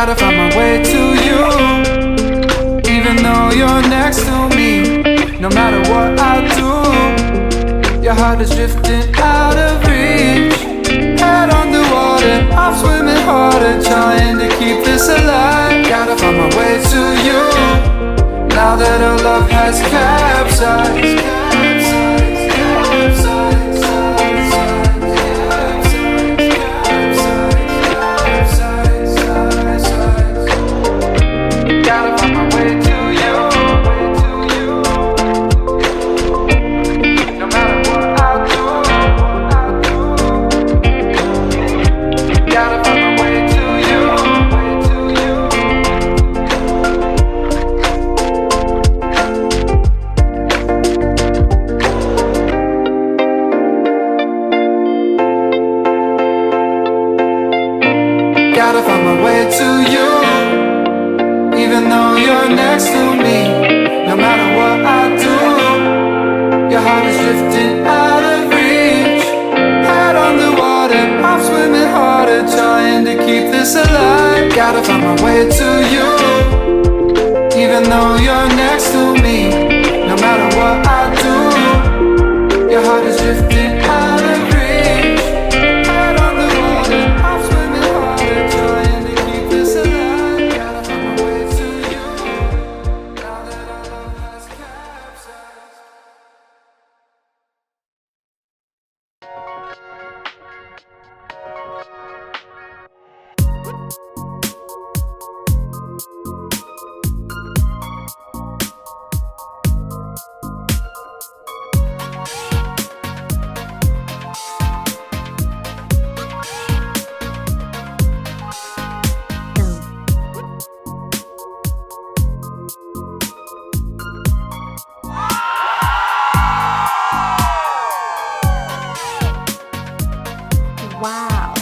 Gotta find my way to you, even though you're next to me. No matter what I do, your heart is drifting out of reach. Head underwater, I'm swimming harder, trying to keep this alive. Gotta find my way to you, now that our love has capsized. Gotta find my way to you, no matter what I do. Gotta find my way to you. Gotta find my way to you, even though you're next to me. No matter what I do, your heart is drifting out of reach. Head on the water, I'm swimming harder, trying to keep this alive. Gotta find my way to you, even though you're next to me. No matter what I do, your heart is drifting out of reach. Head on the water, I'm swimming harder, trying to keep this alive. Gotta find my way to you, now that our love has capsized. Wow.